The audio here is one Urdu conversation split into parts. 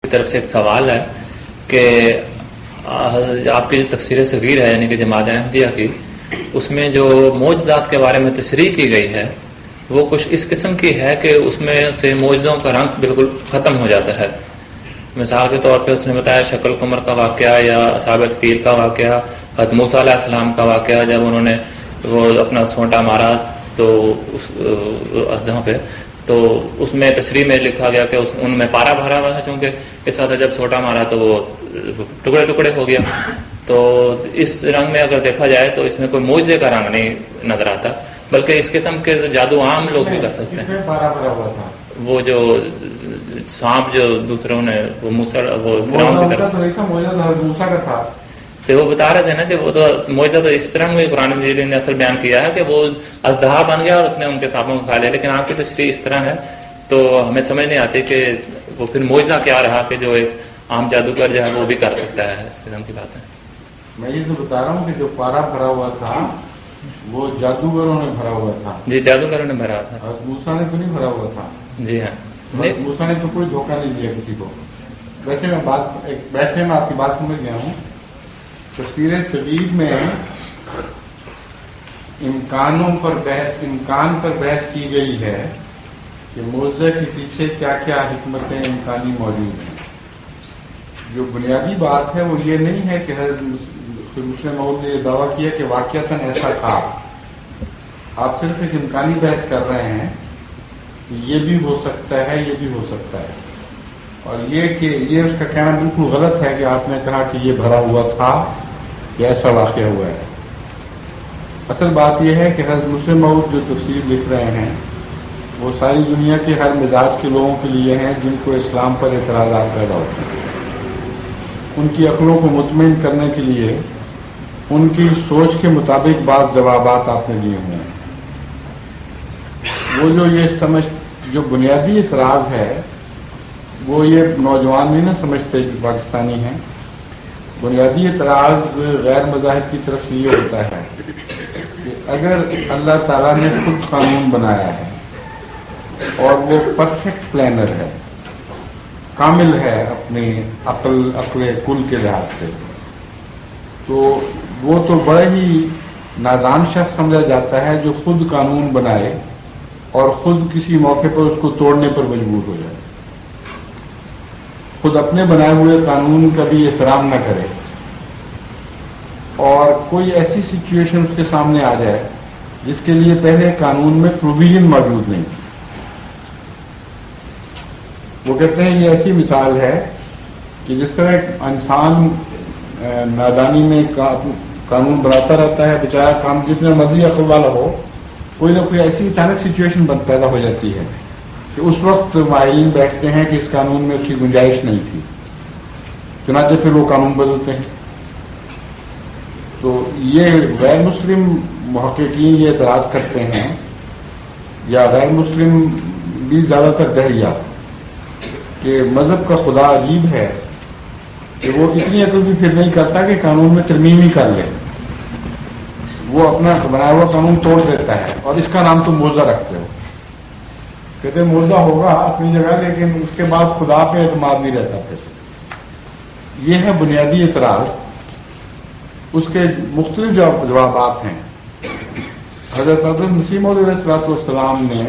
کی طرف سے ایک سوال ہے کہ آپ کی جو تفسیر صغیر ہے یعنی کہ جماعت احمدیہ کی، اس میں جو معجزات کے بارے میں تشریح کی گئی ہے وہ کچھ اس قسم کی ہے کہ اس میں سے معجزوں کا رنگ بالکل ختم ہو جاتا ہے. مثال کے طور پہ اس نے بتایا شکل قمر کا واقعہ یا اصحاب الفیل کا واقعہ، حضرت موسیٰ علیہ السلام کا واقعہ جب انہوں نے وہ اپنا سونٹا مارا تو اس اژدہوں پہ، تو اس میں تشریح میں لکھا گیا کہ ان میں پارا بھرا ہوا تھا، چونکہ اس طرح سے جب چھوٹا مارا تو وہ ٹکڑے ٹکڑے ہو گیا. تو اس رنگ میں اگر دیکھا جائے تو اس میں کوئی معجزے کا رنگ نہیں نظر آتا، بلکہ اس قسم کے جادو عام لوگ بھی کر سکتے ہیں. وہ جو سانپ جو دوسروں نے وہ فرعون کی طرف تو وہ بتا رہے تھے نا کہ وہ تو معجزہ تو اس طرح میں قرآن مجید نے اصل بیان کیا ہے کہ وہ اژدہا بن گیا اور اس نے ان کے سانپوں کو کھا لیا، لیکن آپ کی تشریح اس طرح ہے تو ہمیں سمجھ نہیں آتی کہ وہ پھر معجزہ کیا رہا کہ جو ایک عام جادوگر جو ہے وہ بھی کر سکتا ہے. اس قسم کی بات ہے. میں یہ تو بتا رہا ہوں کہ جو پارا بھرا ہوا تھا وہ جادوگروں نے بھرا ہوا تھا. جی جادوگروں نے بھرا تھا. اور موسیٰ نے تو نہیں بھرا ہوا تھا. جی ہاں، موسیٰ نے تو کوئی دھوکہ نہیں دیا کسی کو. ویسے میں بات بیٹھے میں آپ کی بات سمجھ گیا ہوں. تفسیر صغیر میں امکان پر بحث کی گئی ہے کہ معجزے کے پیچھے کیا کیا حکمتیں امکانی موجود ہیں. جو بنیادی بات ہے وہ یہ نہیں ہے کہ حضرت مسلم موعود نے یہ دعویٰ کیا کہ واقعتاً ایسا تھا. آپ صرف ایک امکانی بحث کر رہے ہیں کہ یہ بھی ہو سکتا ہے، یہ بھی ہو سکتا ہے، اور یہ کہ یہ اس کا کہنا بالکل غلط ہے کہ آپ نے کہا کہ یہ بھرا ہوا تھا کہ ایسا واقعہ ہوا ہے. اصل بات یہ ہے کہ حضرت مسلم موعود جو تفسیر لکھ رہے ہیں وہ ساری دنیا کے ہر مزاج کے لوگوں کے لیے ہیں جن کو اسلام پر اعتراضات پیدا ہوتے ہیں. ان کی عقلوں کو مطمئن کرنے کے لیے ان کی سوچ کے مطابق بعض جوابات آپ نے دیے ہوئے ہیں. وہ جو بنیادی اعتراض ہے وہ یہ نوجوان نہیں نہ سمجھتے جو پاکستانی ہیں. بنیادی اعتراض غیر مذاہب کی طرف سے یہ ہوتا ہے کہ اگر اللہ تعالیٰ نے خود قانون بنایا ہے اور وہ پرفیکٹ پلانر ہے، کامل ہے اپنی عقل کل کے لحاظ سے، تو وہ تو بڑا ہی نادان شخص سمجھا جاتا ہے جو خود قانون بنائے اور خود کسی موقع پر اس کو توڑنے پر مجبور ہو جائے، خود اپنے بنائے ہوئے قانون کا بھی احترام نہ کرے، اور کوئی ایسی سچویشن اس کے سامنے آ جائے جس کے لیے پہلے قانون میں پروویژن موجود نہیں. وہ کہتے ہیں یہ ایسی مثال ہے کہ جس طرح ایک انسان نادانی میں قانون بناتا رہتا ہے، بیچارہ کام جتنا مرضی عقل والا ہو، کوئی نہ کوئی ایسی اچانک سچویشن پیدا ہو جاتی ہے کہ اس وقت ماہرین بیٹھتے ہیں کہ اس قانون میں اس کی گنجائش نہیں تھی، چنانچہ پھر وہ قانون بدلتے ہیں. تو یہ غیر مسلم محققین یہ اعتراض کرتے ہیں، یا غیر مسلم بھی زیادہ تر دہریہ، کہ مذہب کا خدا عجیب ہے کہ وہ اتنی عقل بھی پھر نہیں کرتا کہ قانون میں ترمیم ہی کر لے. وہ اپنا بنایا ہوا قانون توڑ دیتا ہے اور اس کا نام تم معجزہ رکھتے ہو. کہتے ہیں معجزہ ہوگا اپنی جگہ، لیکن اس کے بعد خدا پہ اعتماد نہیں رہتا. پھر یہ ہے بنیادی اعتراض. اس کے مختلف جوابات ہیں. حضرت مسیح موعود علیہ السلام نے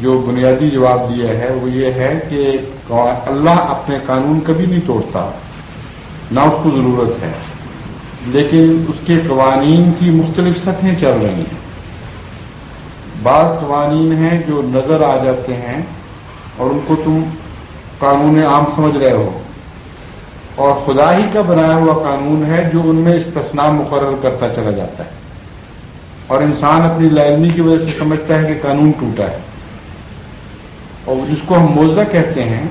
جو بنیادی جواب دیا ہے وہ یہ ہے کہ اللہ اپنے قانون کبھی نہیں توڑتا، نہ اس کو ضرورت ہے، لیکن اس کے قوانین کی مختلف سطحیں چل رہی ہیں. بعض قوانین ہیں جو نظر آ جاتے ہیں اور ان کو تم قانون عام سمجھ رہے ہو، اور خدا ہی کا بنایا ہوا قانون ہے جو ان میں استثناء مقرر کرتا چلا جاتا ہے، اور انسان اپنی لا علمی کی وجہ سے سمجھتا ہے کہ قانون ٹوٹا ہے. اور جس کو ہم معجزہ کہتے ہیں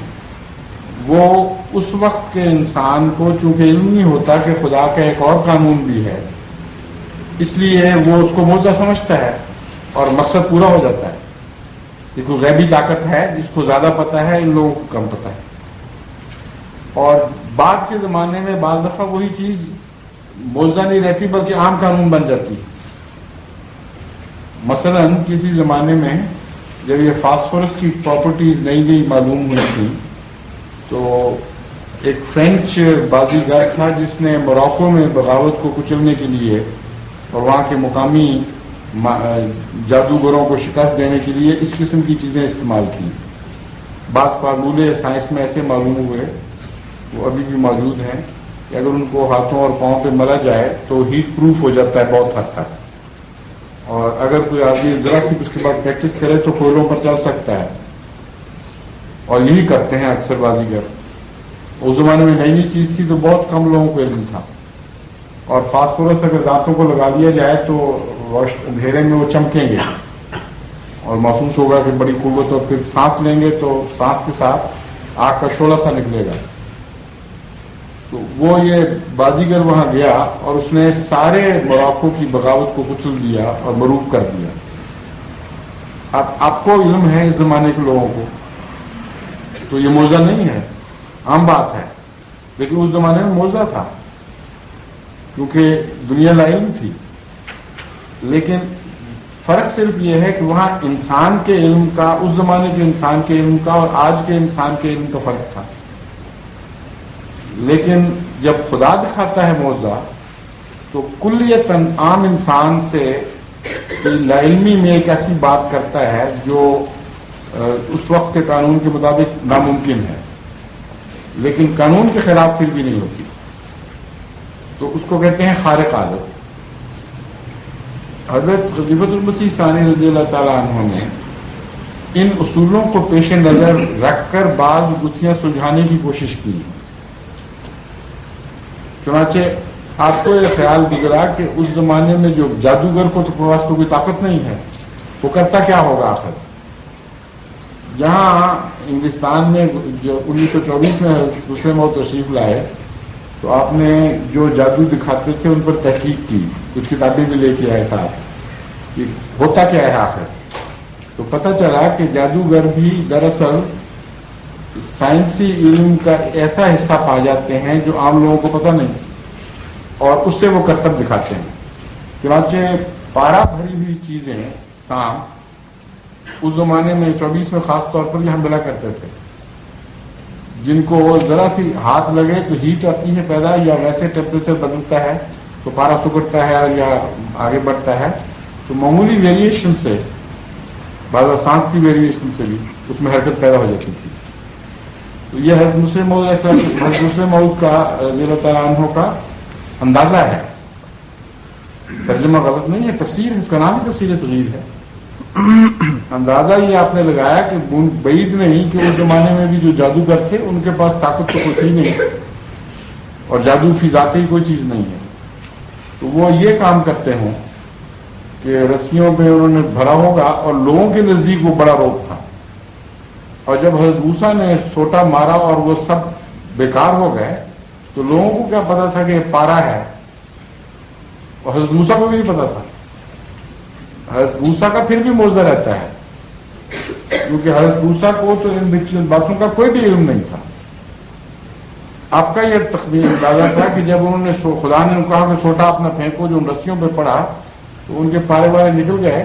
وہ اس وقت کے انسان کو چونکہ علم نہیں ہوتا کہ خدا کا ایک اور قانون بھی ہے، اس لیے وہ اس کو معجزہ سمجھتا ہے اور مقصد پورا ہو جاتا ہے. یہ کوئی غیبی طاقت ہے جس کو زیادہ پتہ ہے، ان لوگوں کو کم پتہ ہے. اور بعد کے زمانے میں بعض دفعہ وہی چیز معجزہ نہیں رہتی بلکہ عام قانون بن جاتی. مثلا کسی زمانے میں جب یہ فاسفورس کی پراپرٹیز نئی نئی معلوم ہوئی تھی تو ایک فرینچ بازیگر تھا جس نے موراکو میں بغاوت کو کچلنے کے لیے اور وہاں کے مقامی جادوگروں کو شکست دینے کے لیے اس قسم کی چیزیں استعمال کی. بعض فارمولے سائنس میں ایسے معلوم ہوئے، وہ ابھی بھی موجود ہیں، کہ اگر ان کو ہاتھوں اور پاؤں پہ ملا جائے تو ہیٹ پروف ہو جاتا ہے بہت حد تک، اور اگر کوئی آدمی ذرا سی اس کے بعد پریکٹس کرے تو کوئلوں پر چل سکتا ہے. اور یہی کرتے ہیں اکثر بازیگر. اس زمانے میں نئی نئی چیز تھی تو بہت کم لوگوں کو علم تھا، اور فاسفورس اگر دانتوں کو لگا دیا جائے تو اندھیرے میں وہ چمکیں گے اور محسوس ہوگا کہ بڑی قوت، اور پھر سانس لیں گے تو سانس کے ساتھ آگ کا شعلہ سا نکلے گا. تو وہ یہ بازیگر وہاں گیا اور اس نے سارے موراکو کی بغاوت کو کچل دیا اور مروب کر دیا. اب آپ کو علم ہے اس زمانے کے لوگوں کو، تو یہ موزہ نہیں ہے، عام بات ہے، لیکن اس زمانے میں موزہ تھا کیونکہ دنیا لا علم تھی. لیکن فرق صرف یہ ہے کہ وہاں انسان کے علم کا، اس زمانے کے انسان کے علم کا اور آج کے انسان کے علم کا فرق تھا. لیکن جب خدا دکھاتا ہے معجزہ تو کلیتاً عام انسان سے لا علمی میں ایک ایسی بات کرتا ہے جو اس وقت کے قانون کے مطابق ناممکن ہے، لیکن قانون کے خلاف پھر بھی نہیں ہوتی. تو اس کو کہتے ہیں خارق عادت. حضرت خلیفۃ المسیح ثانی رضی اللہ تعالیٰ عنہ نے ان اصولوں کو پیش نظر رکھ کر بعض گتھیاں سلجھانے کی کوشش کی. چنانچہ آپ کو یہ خیال گزرا کہ اس زمانے میں جو جادوگر کو تو پاس کوئی طاقت نہیں ہے، وہ کرتا کیا ہوگا آخر. یہاں انگلستان میں جو 1924 میں دوسرے موت تشریف لائے تو آپ نے جو جادو دکھاتے تھے ان پر تحقیق کی، کچھ کتابیں بھی لے کے آئے ساتھ کہ ہوتا کیا ہے آخر. تو پتہ چلا کہ جادوگر بھی دراصل سائنسی علم کا ایسا حصہ پا جاتے ہیں جو عام لوگوں کو پتہ نہیں، اور اس سے وہ کرتب دکھاتے ہیں. چنانچہ پارا بھری ہوئی چیزیں سانپ اس زمانے میں 24 میں خاص طور پر یہ حملہ کرتے تھے، جن کو ذرا سی ہاتھ لگے تو ہیٹ آتی ہے پیدا، یا ویسے ٹیمپریچر بدلتا ہے تو پارا سکڑتا ہے یا آگے بڑھتا ہے. تو معمولی ویریشن سے، بعض سانس کی ویریشن سے بھی اس میں حرکت پیدا ہو جاتی تھی. تو یہ حضرت مسلم موعود کا رضی اللہ تعالیٰ عنہ کا اندازہ ہے، ترجمہ غلط نہیں ہے، تفسیر ہے، اس کا نام ہی تفسیر صغیر ہے. اندازہ یہ آپ نے لگایا کہ بعید نہیں کہ اس زمانے میں بھی جو جادوگر تھے ان کے پاس طاقت تو کوئی تھی نہیں، اور جادو فی ذاتی ہی کوئی چیز نہیں ہے. تو وہ یہ کام کرتے ہوں کہ رسیوں پہ انہوں نے بھرا ہوگا اور لوگوں کے نزدیک وہ بڑا روگ تھا، اور جب حضرت موسیٰ نے سوٹا مارا اور وہ سب بیکار ہو گئے تو لوگوں کو کیا پتا تھا کہ یہ پارا ہے، اور حضرت موسیٰ کو بھی نہیں پتا تھا. حضرت موسیٰ کا پھر بھی معجزہ رہتا ہے، کیونکہ حضرت موسیٰ کو تو ان باتوں کا کوئی بھی علم نہیں تھا. آپ کا یہ تخمین اندازہ تھا کہ جب انہوں نے خدا نے کہا کہ سوٹا اپنا پھینکو، جو ان رسیوں پہ پڑا تو ان کے پارے والے نکل گئے،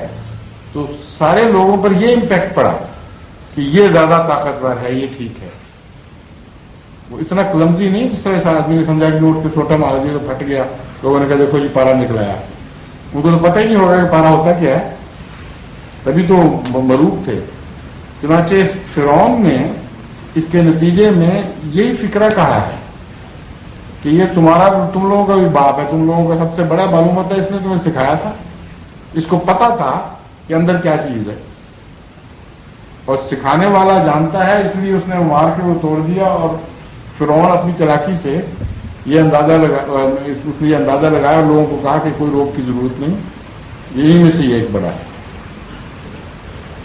تو سارے لوگوں پر یہ امپیکٹ پڑا کہ یہ زیادہ طاقتور ہے، یہ ٹھیک ہے. وہ اتنا کلمزی نہیں جس طرح سے آدمی نے سمجھا کہ اٹھ کے چھوٹا مار دیا تو پھٹ گیا، لوگوں نے کہا دیکھو یہ پارا نکلایا. ان کو تو پتہ ہی نہیں ہوگا کہ پارا ہوتا کیا ہے، تبھی تو مروب تھے. چنانچہ اس فرعون نے اس کے نتیجے میں یہی فکرہ کہا ہے کہ یہ تم لوگوں کا بھی باپ ہے، تم لوگوں کا سب سے بڑا معلوم ہوتا ہے، اس نے تمہیں سکھایا تھا، اس کو پتا تھا کہ اندر کیا چیز ہے، اور سکھانے والا جانتا ہے، اس لیے اس نے مار کے وہ توڑ دیا. اور فرعون اپنی چلاکی سے یہ اندازہ لگایا اور لوگوں کو کہا کہ کوئی روک کی ضرورت نہیں، یہی میں سے یہ ایک بڑا ہے.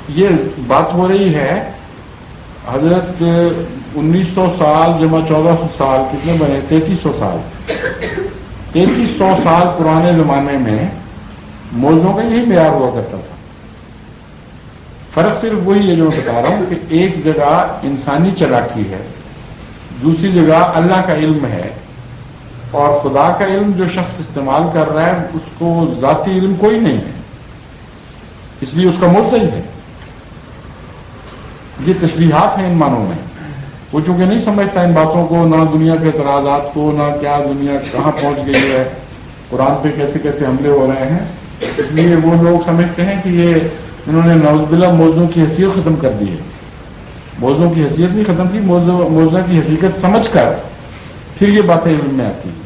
یہ بات ہو رہی ہے حضرت 1900 سال جمع 1400 سال کتنے بنے، 3300 سال. 3300 سال پرانے زمانے میں موضوعوں کا یہی معیار ہوا کرتا تھا. فرق صرف وہی ہے جو میں بتا رہا ہوں کہ ایک جگہ انسانی چلاکی ہے، دوسری جگہ اللہ کا علم ہے، اور خدا کا علم جو شخص استعمال کر رہا ہے اس کو ذاتی علم کوئی نہیں ہے، اس لیے اس کا معجزہ ہی ہے. یہ تشریحات ہیں ان معنوں میں وہ چونکہ نہیں سمجھتا ان باتوں کو، نہ دنیا کے اعتراضات کو، نہ کیا دنیا کہاں پہنچ گئی ہے، قرآن پہ کیسے کیسے حملے ہو رہے ہیں، اس لیے وہ لوگ سمجھتے ہیں کہ یہ انہوں نے نعوذ باللہ موضوع کی حیثیت ختم کر دی ہے. موضوع کی حیثیت نہیں ختم کی، موضوع کی حقیقت سمجھ کر پھر یہ باتیں علم میں آتی ہیں.